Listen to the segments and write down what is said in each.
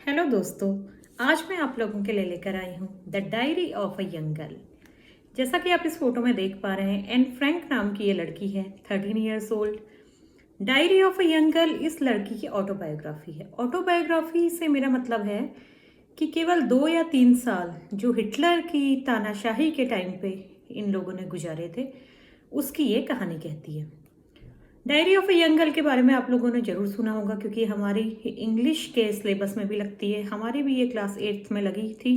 Hello दोस्तों। आज मैं आप लोगों के लिए लेकर आई हूँ the diary of a young girl. जैसा कि आप इस फोटो में देख पा रहे हैं, एन फ्रैंक नाम की ये लड़की है, 13 years old. Diary of a young girl इस लड़की की ऑटोबायोग्राफी है। ऑटोबायोग्राफी से मेरा मतलब है कि केवल 2 या 3 साल जो हिटलर की तानाशाही के टाइम पे इन लोगों ने गुजारे थे, उसकी ये कहानी कहती है। Diary of a young girl के बारे में आप लोगों ने जरूर सुना होगा, क्योंकि हमारी इंग्लिश के सिलेबस में भी लगती है। हमारी भी ये क्लास 8th में लगी थी।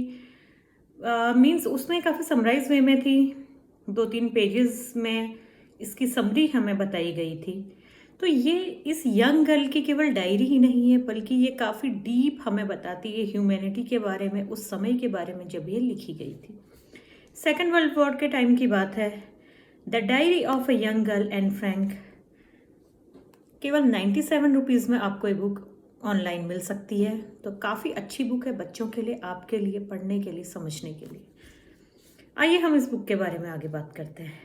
मींस उसमें काफ़ी समराइज वे में थी। 2-3 पेजेस में इसकी समरी हमें बताई गई थी। तो ये इस यंग गर्ल की केवल डायरी ही नहीं है, बल्कि ये काफ़ी डीप हमें बताती है ह्यूमैनिटी के बारे में, उस समय के बारे में जब ये लिखी गई थी। सेकेंड वर्ल्ड वॉर के टाइम की बात है। The diary of a young girl and Frank केवल 97 रुपीज़ में आपको ये बुक ऑनलाइन मिल सकती है। तो काफ़ी अच्छी बुक है बच्चों के लिए, आपके लिए, पढ़ने के लिए, समझने के लिए। आइए हम इस बुक के बारे में आगे बात करते हैं।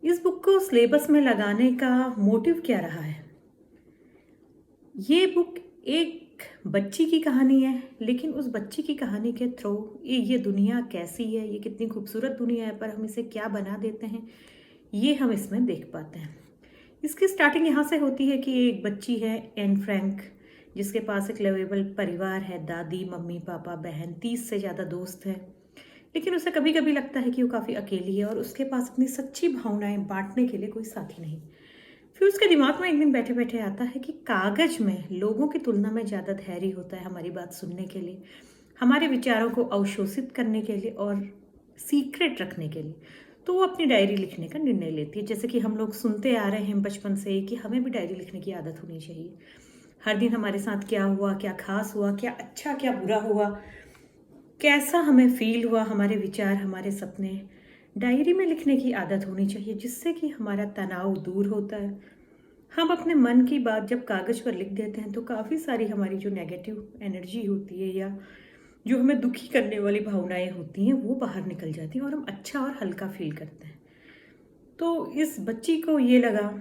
इस बुक को सिलेबस में लगाने का मोटिव क्या रहा है? ये बुक एक बच्ची की कहानी है, लेकिन उस बच्ची की कहानी के थ्रू ये दुनिया कैसी है, ये कितनी खूबसूरत दुनिया है, पर हम इसे क्या बना देते हैं, ये हम इसमें देख पाते हैं। इसकी स्टार्टिंग यहाँ से होती है कि एक बच्ची है, एन फ्रैंक, जिसके पास एक लवेबल परिवार है, दादी, मम्मी, पापा, बहन, 30 से ज़्यादा दोस्त हैं। लेकिन उसे कभी कभी लगता है कि वो काफ़ी अकेली है और उसके पास अपनी सच्ची भावनाएं बांटने के लिए कोई साथी नहीं। फिर उसके दिमाग में एक दिन बैठे बैठे आता है कि कागज में लोगों की तुलना में ज़्यादा धैर्य होता है हमारी बात सुनने के लिए, हमारे विचारों को अवशोषित करने के लिए और सीक्रेट रखने के लिए। तो वो अपनी डायरी लिखने का निर्णय लेती है। जैसे कि हम लोग सुनते आ रहे हैं बचपन से ही कि हमें भी डायरी लिखने की आदत होनी चाहिए। हर दिन हमारे साथ क्या हुआ, क्या खास हुआ, क्या अच्छा क्या बुरा हुआ, कैसा हमें फील हुआ, हमारे विचार, हमारे सपने डायरी में लिखने की आदत होनी चाहिए, जिससे कि हमारा तनाव दूर होता है। हम अपने मन की बात जब कागज़ पर लिख देते हैं तो काफ़ी सारी हमारी जो नेगेटिव एनर्जी होती है या जो हमें दुखी करने वाली भावनाएं होती हैं, वो बाहर निकल जाती हैं और हम अच्छा और हल्का फील करते हैं। तो इस बच्ची को ये लगा,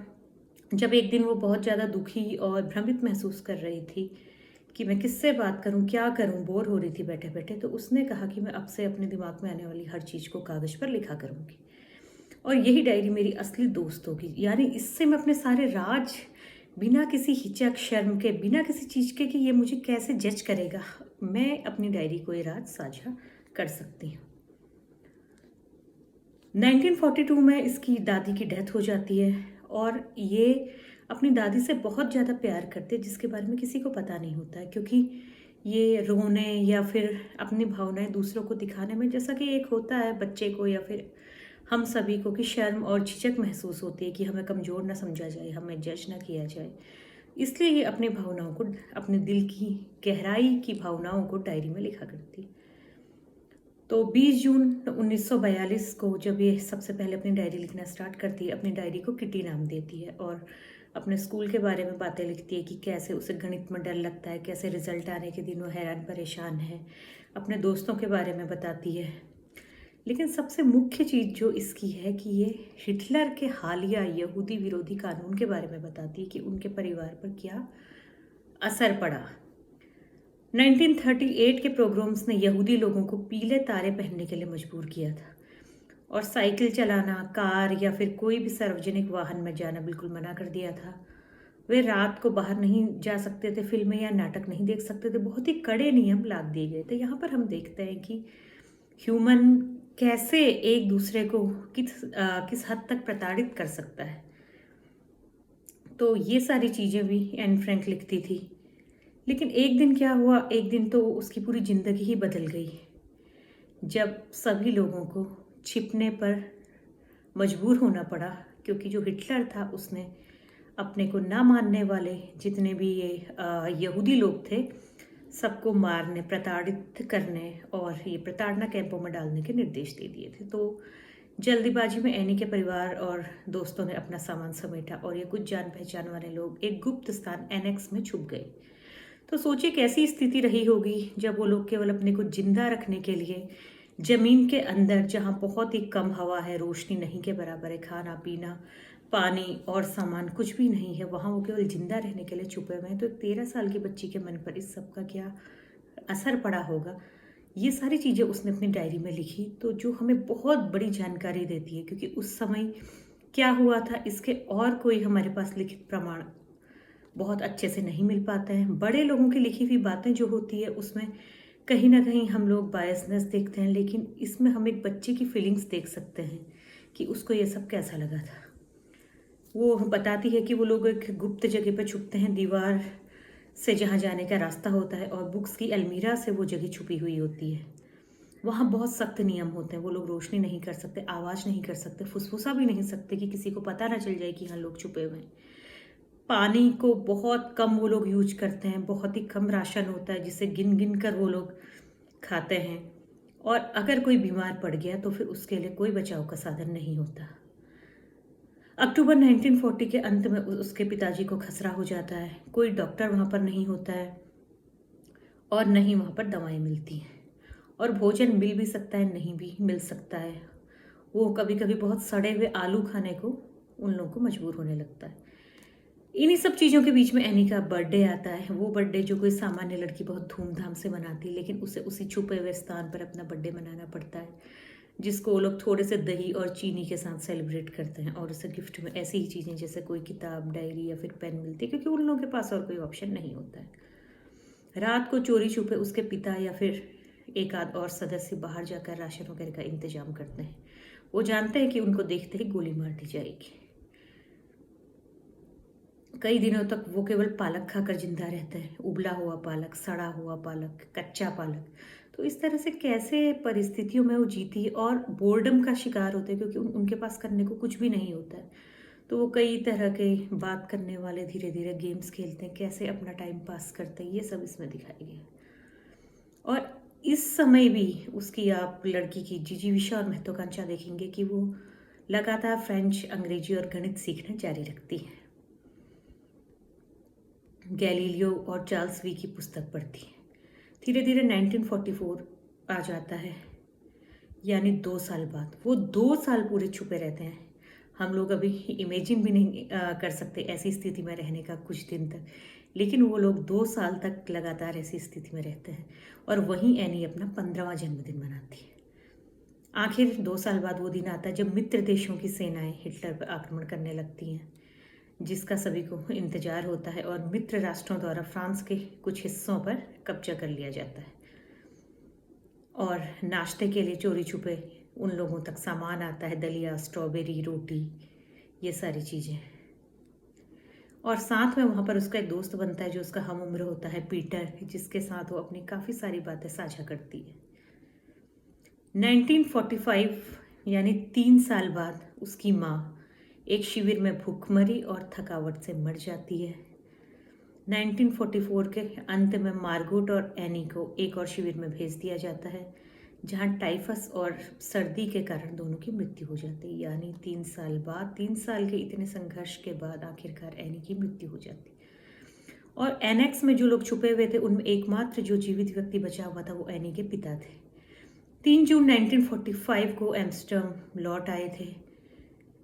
जब एक दिन वो बहुत ज़्यादा दुखी और भ्रमित महसूस कर रही थी कि मैं किससे बात करूं, क्या करूं, बोर हो रही थी बैठे बैठे, तो उसने कहा कि मैं अब से अपने दिमाग में आने वाली हर चीज़ को कागज़ पर लिखा करूंगी और यही डायरी मेरी असली दोस्त होगी। यानी इससे मैं अपने सारे राज, बिना किसी हिचक शर्म के, बिना किसी चीज़ के कि ये मुझे कैसे जज करेगा, मैं अपनी डायरी को ये राज साझा कर सकती हूँ। 1942 में इसकी दादी की डेथ हो जाती है और ये अपनी दादी से बहुत ज़्यादा प्यार करते हैं, जिसके बारे में किसी को पता नहीं होता है, क्योंकि ये रोने या फिर अपनी भावनाएं दूसरों को दिखाने में, जैसा कि एक होता है बच्चे को या फिर हम सभी को कि शर्म और झिझक महसूस होती है कि हमें कमज़ोर ना समझा जाए, हमें जज ना किया जाए। इसलिए ये अपनी भावनाओं को, अपने दिल की गहराई की भावनाओं को डायरी में लिखा करती है। तो 20 जून 1942 को जब ये सबसे पहले अपनी डायरी लिखना स्टार्ट करती है, अपनी डायरी को किटी नाम देती है और अपने स्कूल के बारे में बातें लिखती है कि कैसे उसे गणित में डर लगता है, कैसे रिजल्ट आने के दिन वो हैरान परेशान है, अपने दोस्तों के बारे में बताती है। लेकिन सबसे मुख्य चीज़ जो इसकी है कि ये हिटलर के हालिया यहूदी विरोधी कानून के बारे में बताती है कि उनके परिवार पर क्या असर पड़ा। 1938 के प्रोग्राम्स ने यहूदी लोगों को पीले तारे पहनने के लिए मजबूर किया था और साइकिल चलाना, कार या फिर कोई भी सार्वजनिक वाहन में जाना बिल्कुल मना कर दिया था। वे रात को बाहर नहीं जा सकते थे, फिल्में या नाटक नहीं देख सकते थे। बहुत ही कड़े नियम लाद दिए गए थे। यहाँ पर हम देखते हैं कि ह्यूमन कैसे एक दूसरे को किस हद तक प्रताड़ित कर सकता है। तो ये सारी चीज़ें भी एन फ्रैंक लिखती थी। लेकिन एक दिन क्या हुआ, एक दिन तो उसकी पूरी ज़िंदगी ही बदल गई, जब सभी लोगों को छिपने पर मजबूर होना पड़ा, क्योंकि जो हिटलर था उसने अपने को ना मानने वाले जितने भी ये यहूदी लोग थे, सबको मारने, प्रताड़ित करने और ये प्रताड़ना कैंपों में डालने के निर्देश दे दिए थे। तो जल्दीबाजी में एनी के परिवार और दोस्तों ने अपना सामान समेटा और ये कुछ जान पहचान वाले लोग एक गुप्त स्थान एनेक्स में छुप गए। तो सोचिए कैसी स्थिति रही होगी जब वो लोग केवल अपने को जिंदा रखने के लिए जमीन के अंदर, जहाँ बहुत ही कम हवा है, रोशनी नहीं के बराबर है, खाना पीना पानी और सामान कुछ भी नहीं है वहाँ, वो केवल जिंदा रहने के लिए छुपे हुए हैं। तो 13 साल की बच्ची के मन पर इस सब का क्या असर पड़ा होगा, ये सारी चीज़ें उसने अपनी डायरी में लिखी। तो जो हमें बहुत बड़ी जानकारी देती है, क्योंकि उस समय क्या हुआ था इसके और कोई हमारे पास लिखित प्रमाण बहुत अच्छे से नहीं मिल पाते हैं। बड़े लोगों की लिखी हुई बातें जो होती है उसमें कहीं ना कहीं हम लोग बायसनेस देखते हैं, लेकिन इसमें हम एक बच्चे की फीलिंग्स देख सकते हैं कि उसको ये सब कैसा लगा था। वो बताती है कि वो लोग एक गुप्त जगह पर छुपते हैं, दीवार से जहाँ जाने का रास्ता होता है, और बुक्स की अलमीरा से वो जगह छुपी हुई होती है। वहाँ बहुत सख्त नियम होते हैं, वो लोग रोशनी नहीं कर सकते, आवाज़ नहीं कर सकते, फुसफुसा भी नहीं सकते कि किसी को पता ना चल जाए कि यहाँ लोग छुपे हुए हैं। पानी को बहुत कम वो लोग यूज करते हैं, बहुत ही कम राशन होता है जिसे गिन गिन कर वो लोग खाते हैं। और अगर कोई बीमार पड़ गया तो फिर उसके लिए कोई बचाव का साधन नहीं होता। अक्टूबर 1940 के अंत में उसके पिताजी को खसरा हो जाता है। कोई डॉक्टर वहाँ पर नहीं होता है और न ही वहाँ पर दवाएं मिलती हैं, और भोजन मिल भी सकता है, नहीं भी मिल सकता है। वो कभी कभी बहुत सड़े हुए आलू खाने को उन लोगों को मजबूर होने लगता है। इन्हीं सब चीज़ों के बीच में एनी का बर्थडे आता है। वो बर्थडे जो कोई सामान्य लड़की बहुत धूमधाम से मनाती है, लेकिन उसे उसी छुपे हुए स्थान पर अपना बर्थडे मनाना पड़ता है, जिसको वो लोग थोड़े से दही और चीनी के साथ सेलिब्रेट करते हैं। और उसे गिफ्ट में ऐसी ही चीज़ें जैसे कोई किताब, डायरी या फिर पेन मिलती है, क्योंकि उन लोगों के पास और कोई ऑप्शन नहीं होता है। रात को चोरी छुपे उसके पिता या फिर एक आध और सदस्य बाहर जाकर राशन वगैरह का इंतजाम करते हैं। वो जानते हैं कि उनको देखते ही गोली मार दी जाएगी। कई दिनों तक वो केवल पालक खाकर जिंदा रहते हैं, उबला हुआ पालक, सड़ा हुआ पालक, कच्चा पालक। तो इस तरह से कैसे परिस्थितियों में वो जीती और बोर्डम का शिकार होते हैं, क्योंकि उनके पास करने को कुछ भी नहीं होता है। तो वो कई तरह के बात करने वाले धीरे धीरे गेम्स खेलते हैं, कैसे अपना टाइम पास करते हैं, ये सब इसमें दिखाया गया है। और इस समय भी उसकी आप लड़की की जिजीविषा और महत्वाकांक्षा देखेंगे कि वो लगातार फ्रेंच, अंग्रेजी और गणित सीखना जारी रखती है। गैलीलियो और चार्ल्स वी की पुस्तक पढ़ती है। धीरे धीरे 1944 आ जाता है, यानी 2 साल बाद। वो 2 साल पूरे छुपे रहते हैं। हम लोग अभी इमेजिन भी नहीं कर सकते ऐसी स्थिति में रहने का कुछ दिन तक, लेकिन वो लोग 2 साल तक लगातार ऐसी स्थिति में रहते हैं। और वहीं एनी अपना 15वां जन्मदिन मनाती है। आखिर 2 साल बाद वो दिन आता है जब मित्र देशों की सेनाएं हिटलर पर आक्रमण करने लगती हैं, जिसका सभी को इंतजार होता है, और मित्र राष्ट्रों द्वारा फ्रांस के कुछ हिस्सों पर कब्जा कर लिया जाता है। और नाश्ते के लिए चोरी छुपे उन लोगों तक सामान आता है, दलिया, स्ट्रॉबेरी, रोटी, ये सारी चीज़ें। और साथ में वहाँ पर उसका एक दोस्त बनता है जो उसका हम उम्र होता है, पीटर, जिसके साथ वो अपनी काफ़ी सारी बातें साझा करती है। 1945 यानी 3 साल बाद उसकी माँ एक शिविर में भूखमरी और थकावट से मर जाती है। 1944 के अंत में मार्गोट और एनी को एक और शिविर में भेज दिया जाता है, जहां टाइफस और सर्दी के कारण दोनों की मृत्यु हो जाती है। यानी 3 साल बाद, 3 साल के इतने संघर्ष के बाद आखिरकार एनी की मृत्यु हो जाती। और एनेक्स में जो लोग छुपे हुए थे उनमें एकमात्र जो जीवित व्यक्ति बचा हुआ था वो एनी के पिता थे। 3 जून 1945 को एम्स्टर्डम लौट आए थे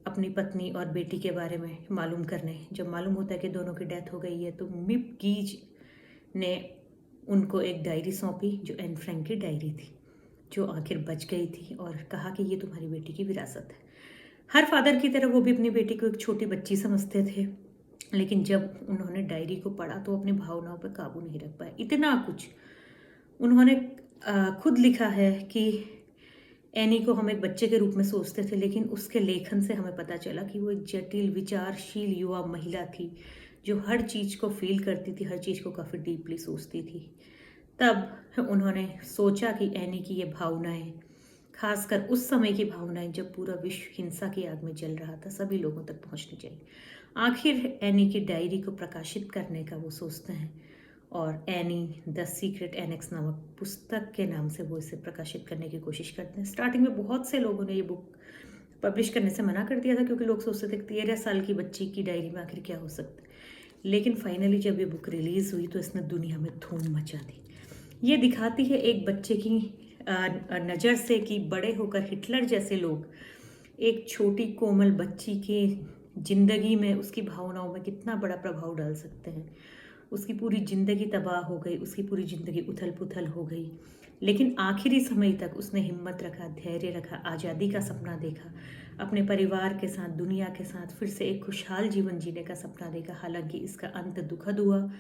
अपनी पत्नी और बेटी के बारे में मालूम करने। जब मालूम होता है कि दोनों की डेथ हो गई है, तो मिप गीज ने उनको एक डायरी सौंपी जो एन फ्रैंक की डायरी थी, जो आखिर बच गई थी, और कहा कि ये तुम्हारी बेटी की विरासत है। हर फादर की तरह वो भी अपनी बेटी को एक छोटी बच्ची समझते थे, लेकिन जब उन्होंने डायरी को पढ़ा तो अपनी भावनाओं पर काबू नहीं रख पाए। इतना कुछ उन्होंने खुद लिखा है कि एनी को हम एक बच्चे के रूप में सोचते थे, लेकिन उसके लेखन से हमें पता चला कि वो एक जटिल, विचारशील युवा महिला थी जो हर चीज़ को फील करती थी, हर चीज़ को काफ़ी डीपली सोचती थी। तब उन्होंने सोचा कि एनी की ये भावनाएं, खासकर उस समय की भावनाएं जब पूरा विश्व हिंसा की आग में जल रहा था, सभी लोगों तक पहुंचनी चाहिए। आखिर एनी की डायरी को प्रकाशित करने का वो सोचते हैं, और एनी द सीक्रेट एनेक्स नामक पुस्तक के नाम से वो इसे प्रकाशित करने की कोशिश करते हैं। स्टार्टिंग में बहुत से लोगों ने ये बुक पब्लिश करने से मना कर दिया था, क्योंकि लोग सोचते थे 13 साल की बच्ची की डायरी में आखिर क्या हो सकता है। लेकिन फाइनली जब ये बुक रिलीज़ हुई तो इसने दुनिया में धूम मचा दी। ये दिखाती है एक बच्चे की नज़र से कि बड़े होकर हिटलर जैसे लोग एक छोटी कोमल बच्ची के ज़िंदगी में उसकी भावनाओं में कितना बड़ा प्रभाव डाल सकते हैं। उसकी पूरी ज़िंदगी तबाह हो गई, उसकी पूरी ज़िंदगी उथल-पुथल हो गई, लेकिन आखिरी समय तक उसने हिम्मत रखा, धैर्य रखा, आज़ादी का सपना देखा, अपने परिवार के साथ, दुनिया के साथ फिर से एक खुशहाल जीवन जीने का सपना देखा। हालाँकि इसका अंत दुखद हुआ,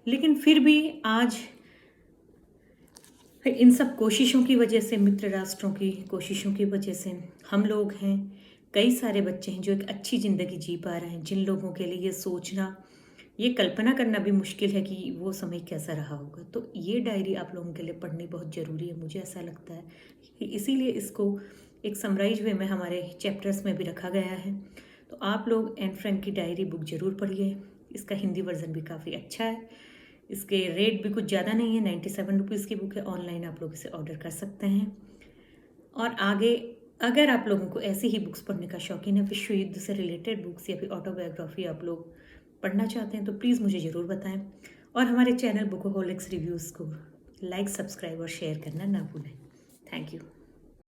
लेकिन फिर भी आज इन सब कोशिशों की वजह से, मित्र राष्ट्रों की कोशिशों की वजह से हम लोग हैं, कई सारे बच्चे हैं जो एक अच्छी ज़िंदगी जी पा रहे हैं, जिन लोगों के लिए ये सोचना, ये कल्पना करना भी मुश्किल है कि वो समय कैसा रहा होगा। तो ये डायरी आप लोगों के लिए पढ़नी बहुत ज़रूरी है, मुझे ऐसा लगता है कि इसीलिए इसको एक समराइज वे में हमारे चैप्टर्स में भी रखा गया है। तो आप लोग एन फ्रैंक की डायरी बुक ज़रूर पढ़िए। इसका हिंदी वर्ज़न भी काफ़ी अच्छा है। इसके रेट भी कुछ ज़्यादा नहीं है, 97 रुपीज़ की बुक है। ऑनलाइन आप लोग इसे ऑर्डर कर सकते हैं। और आगे अगर आप लोगों को ऐसी ही बुक्स पढ़ने का शौकीन है, विश्व युद्ध से रिलेटेड बुक्स या फिर ऑटोबायोग्राफी आप लोग पढ़ना चाहते हैं, तो प्लीज़ मुझे ज़रूर बताएं। और हमारे चैनल बुकहोलिक्स रिव्यूज़ को लाइक, सब्सक्राइब और शेयर करना ना भूलें। Thank you.